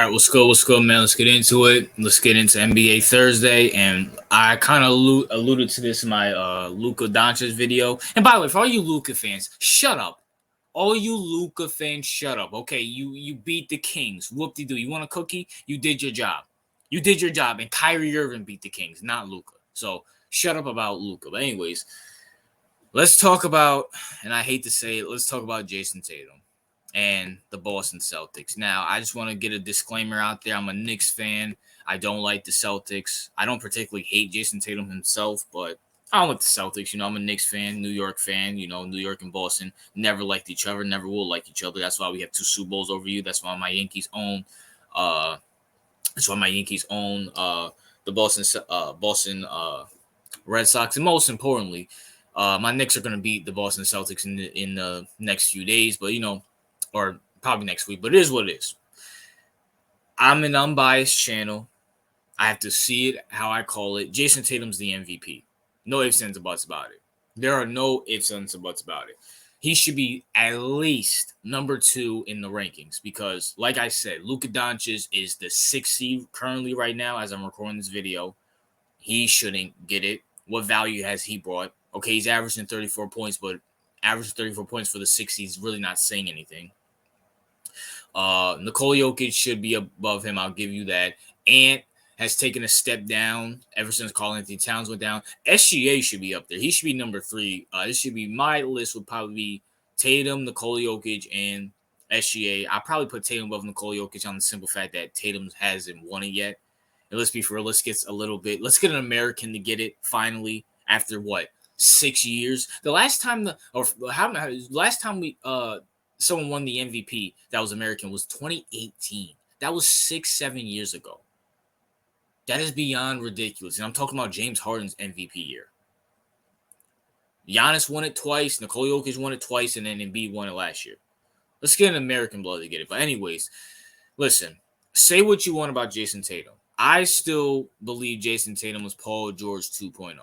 right, what's good? What's good, man? Let's get into it. Let's get into NBA Thursday, and I kind of alluded to this in my Luka Doncic video. And by the way, for all you Luka fans, shut up. All you Luka fans, shut up. Okay, you beat the Kings. Whoop-de-doo. You want a cookie? You did your job. You did your job, and Kyrie Irving beat the Kings, not Luka. So shut up about Luka. But anyways, let's talk about, and I hate to say it, let's talk about Jayson Tatum and the Boston Celtics. Now, I just want to get a disclaimer out there. I'm a Knicks fan. I don't like the Celtics. I don't particularly hate Jayson Tatum himself, but I don't like the Celtics. I'm a Knicks fan, New York fan. New York and Boston never liked each other, never will like each other. That's why we have 2 Super Bowls over you. That's why my Yankees own the Boston Red Sox. And most importantly, my Knicks are going to beat the Boston Celtics in the next few days, but or probably next week, but it is what it is. I'm an unbiased channel. I have to see it how I call it. Jayson Tatum's the MVP. No ifs, ands, or buts about it. There are no ifs, ands, or buts about it. He should be at least number 2 in the rankings because, like I said, Luka Doncic is the 6th seed currently right now as I'm recording this video. He shouldn't get it. What value has he brought? Okay, he's averaging 34 points, but averaging 34 points for the 6th seed is really not saying anything. Nikola Jokic should be above him. I'll give you that. Ant has taken a step down ever since Karl-Anthony Towns went down. SGA should be up there. He should be number 3. This should be my list. Would probably be Tatum, Nikola Jokic, and SGA. I probably put Tatum above Nikola Jokic on the simple fact that Tatum hasn't won it yet. And let's be for real. Let's get an American to get it finally after 6 years. The last time someone won the MVP that was American was 2018. That was 6-7 years ago. That is beyond ridiculous. And I'm talking about James Harden's MVP year. Giannis won it twice. Nikola Jokic won it twice. And then Embiid won it last year. Let's get an American blood to get it. But anyways, listen. Say what you want about Jayson Tatum. I still believe Jayson Tatum was Paul George 2.0.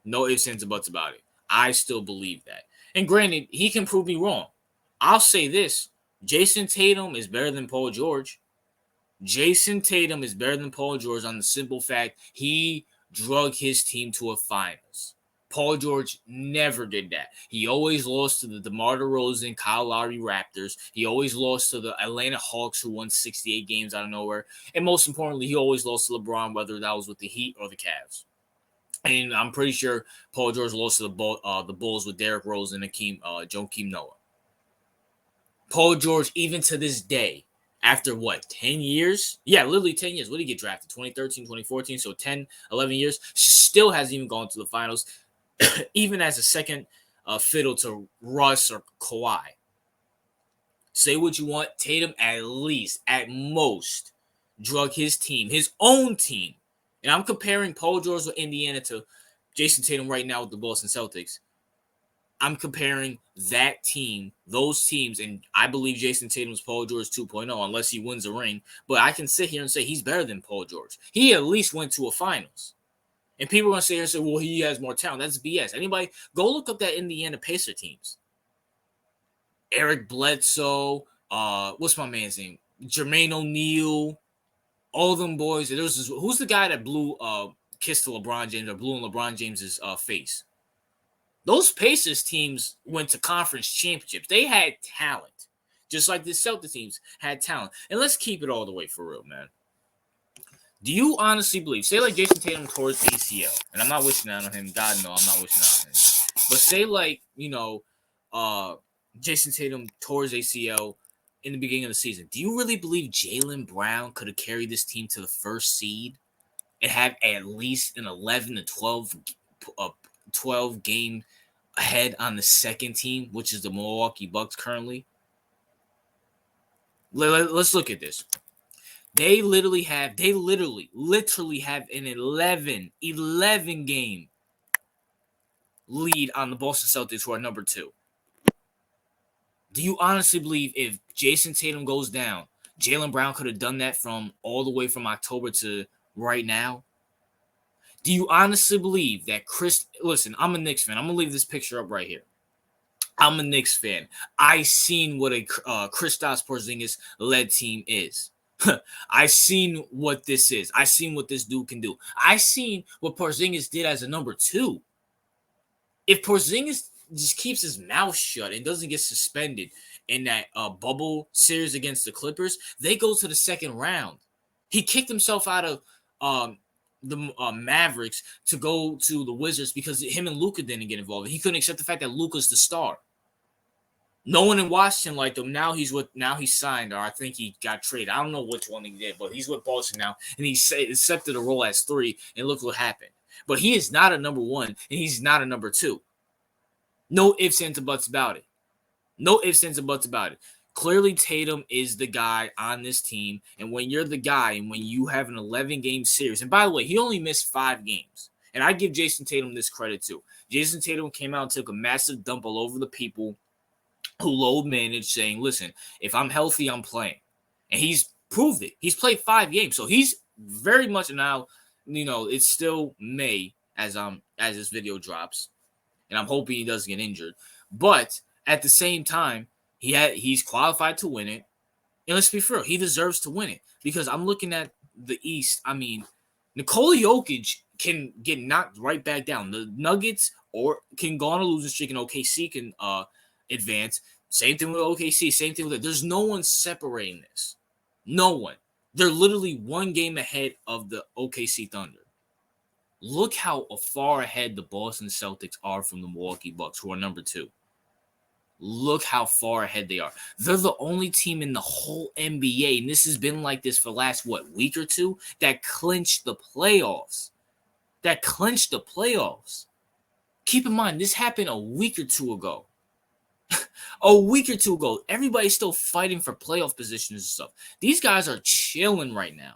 No ifs, ands, or buts about it. I still believe that. And granted, he can prove me wrong. I'll say this. Jayson Tatum is better than Paul George. Jayson Tatum is better than Paul George on the simple fact he drug his team to a finals. Paul George never did that. He always lost to the DeMar DeRozan, Kyle Lowry Raptors. He always lost to the Atlanta Hawks, who won 68 games out of nowhere. And most importantly, he always lost to LeBron, whether that was with the Heat or the Cavs. And I'm pretty sure Paul George lost to the Bulls with Derrick Rose and Joakim Noah. Paul George, even to this day, after 10 years? Yeah, literally 10 years. What did he get drafted? 2013, 2014. So 10, 11 years. Still hasn't even gone to the finals, even as a second fiddle to Russ or Kawhi. Say what you want. Tatum at least, at most, drug his team, his own team. And I'm comparing Paul George with Indiana to Jayson Tatum right now with the Boston Celtics. I'm comparing that team, those teams, and I believe Jayson Tatum's Paul George 2.0 unless he wins a ring. But I can sit here and say he's better than Paul George. He at least went to a finals. And people are going to sit here and say, well, he has more talent. That's BS. Anybody, go look up that Indiana Pacer teams. Eric Bledsoe, what's my man's name? Jermaine O'Neal, all them boys. Who's the guy that blew kissed to LeBron James or blew in LeBron James's face? Those Pacers teams went to conference championships. They had talent, just like the Celtics teams had talent. And let's keep it all the way for real, man. Do you honestly believe, say like Jayson Tatum towards ACL, and I'm not wishing that on him. God, no, I'm not wishing that on him. But say like, Jayson Tatum towards ACL in the beginning of the season. Do you really believe Jaylen Brown could have carried this team to the first seed and have at least an 11 to 12 game ahead on the second team, which is the Milwaukee Bucks currently? Let's look at this. They literally have an 11 game lead on the Boston Celtics, who are number 2. Do you honestly believe if Jayson Tatum goes down, Jaylen Brown could have done that from all the way from October to right now? Do you honestly believe that listen, I'm a Knicks fan. I'm going to leave this picture up right here. I'm a Knicks fan. I seen what a Kristaps Porzingis led team is. I seen what this is. I seen what this dude can do. I seen what Porzingis did as a number 2. If Porzingis just keeps his mouth shut and doesn't get suspended in that bubble series against the Clippers, they go to the second round. He kicked himself out of the Mavericks to go to the Wizards because him and Luka didn't get involved. He couldn't accept the fact that Luka's the star. No one in Washington liked him. Now he's signed, or I think he got traded. I don't know which one he did, but he's with Boston now, and he accepted a role as 3. And look what happened. But he is not a number 1, and he's not a number 2. No ifs, ands, or buts about it. No ifs, ands, or buts about it. Clearly, Tatum is the guy on this team, and when you're the guy, and when you have an 11-game series, and by the way, he only missed 5 games, and I give Jayson Tatum this credit too. Jayson Tatum came out and took a massive dump all over the people who load managed, saying, listen, if I'm healthy, I'm playing. And he's proved it. He's played 5 games. So he's very much now, it's still May as this video drops. And I'm hoping he doesn't get injured. But at the same time, he's qualified to win it. And let's be fair, he deserves to win it. Because I'm looking at the East. I mean, Nikola Jokic can get knocked right back down. The Nuggets can go on a losing streak, and OKC can advance. Same thing with OKC. Same thing with it. There's no one separating this. No one. They're literally 1 game ahead of the OKC Thunder. Look how far ahead the Boston Celtics are from the Milwaukee Bucks, who are number 2. Look how far ahead they are. They're the only team in the whole NBA, and this has been like this for the last, week or 2, that clinched the playoffs. Keep in mind, this happened a week or 2 ago. Everybody's still fighting for playoff positions and stuff. These guys are chilling right now.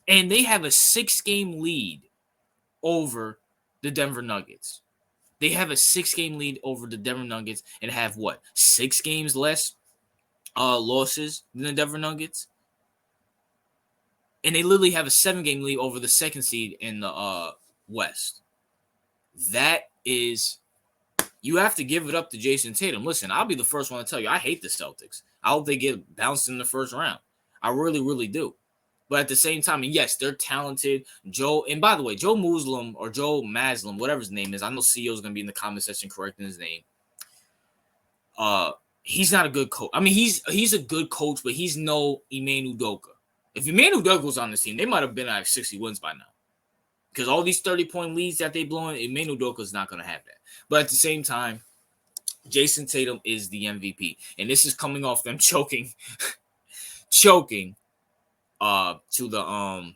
And they have a 6-game lead over the Denver Nuggets. They have a 6-game lead over the Denver Nuggets and have 6 games less losses than the Denver Nuggets? And they literally have a 7-game lead over the 2nd seed in the West. That is... You have to give it up to Jayson Tatum. Listen, I'll be the first one to tell you, I hate the Celtics. I hope they get bounced in the first round. I really, really do. But at the same time, and yes, they're talented. And by the way, Joe Muslim or Joe Maslim, whatever his name is, I know CEO's going to be in the comment section correcting his name. He's not a good coach. I mean, he's a good coach, but he's no Ime Udoka. If Ime Udoka was on this team, they might have been at 60 wins by now. Because all these 30-point leads that they blowing, Ime Udoka is not going to have that. But at the same time, Jayson Tatum is the MVP. And this is coming off them choking to the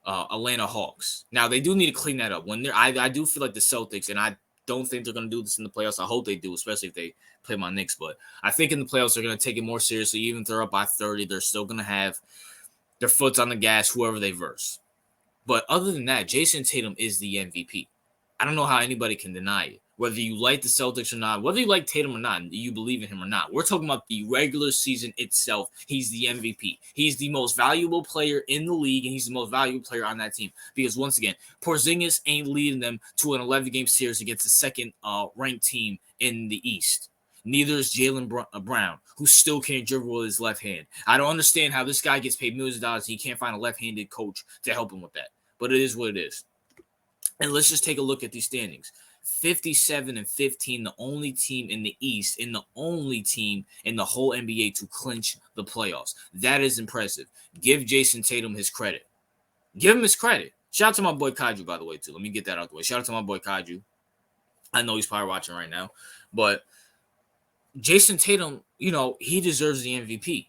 Atlanta Hawks. Now, they do need to clean that up. I do feel like the Celtics, and I don't think they're going to do this in the playoffs. I hope they do, especially if they play my Knicks. But I think in the playoffs, they're going to take it more seriously. Even if they're up by 30, they're still going to have their foot on the gas, whoever they verse. But other than that, Jayson Tatum is the MVP. I don't know how anybody can deny it. Whether you like the Celtics or not, whether you like Tatum or not, you believe in him or not. We're talking about the regular season itself. He's the MVP. He's the most valuable player in the league, and he's the most valuable player on that team. Because once again, Porzingis ain't leading them to an 11-game series against the second ranked team in the East. Neither is Jaylen Brown, who still can't dribble with his left hand. I don't understand how this guy gets paid millions of dollars and he can't find a left-handed coach to help him with that. But it is what it is. And let's just take a look at these standings. 57-15, the only team in the East and the only team in the whole NBA to clinch the playoffs. That is impressive. Give Jayson Tatum his credit. Give him his credit. Shout out to my boy Kaiju, by the way, too. Let me get that out the way. Shout out to my boy Kaiju. I know he's probably watching right now. But Jayson Tatum, he deserves the MVP.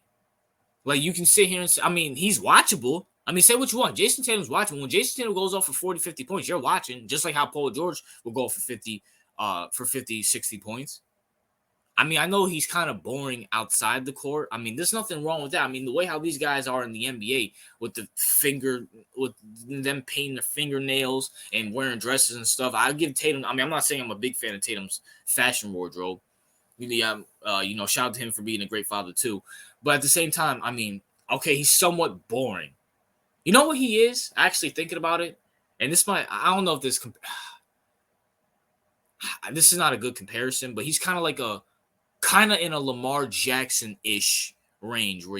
Like, you can sit here and say, I mean, he's watchable. I mean, say what you want. Jayson Tatum's watching. When Jayson Tatum goes off for 40, 50 points, you're watching. Just like how Paul George will go for 50, 60 points. I mean, I know he's kind of boring outside the court. I mean, there's nothing wrong with that. I mean, the way how these guys are in the NBA with with them painting their fingernails and wearing dresses and stuff, I give Tatum. I mean, I'm not saying I'm a big fan of Tatum's fashion wardrobe. Shout out to him for being a great father too. But at the same time, I mean, okay, he's somewhat boring. You know what he is? Actually thinking about it, and I don't know if this is not a good comparison, but he's kind of in a Lamar Jackson-ish range where,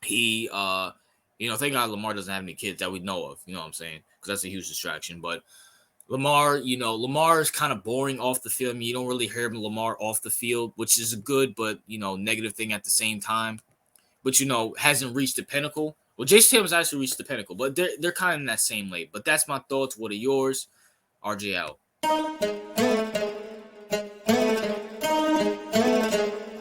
He, thank God Lamar doesn't have any kids that we know of. You know what I'm saying? Because that's a huge distraction. But Lamar, Lamar is kind of boring off the field. I mean, you don't really hear Lamar off the field, which is a good but negative thing at the same time. But hasn't reached the pinnacle. Well, Jayson Tatum's actually reached the pinnacle, but they're kind of in that same lane. But that's my thoughts. What are yours? RJ out.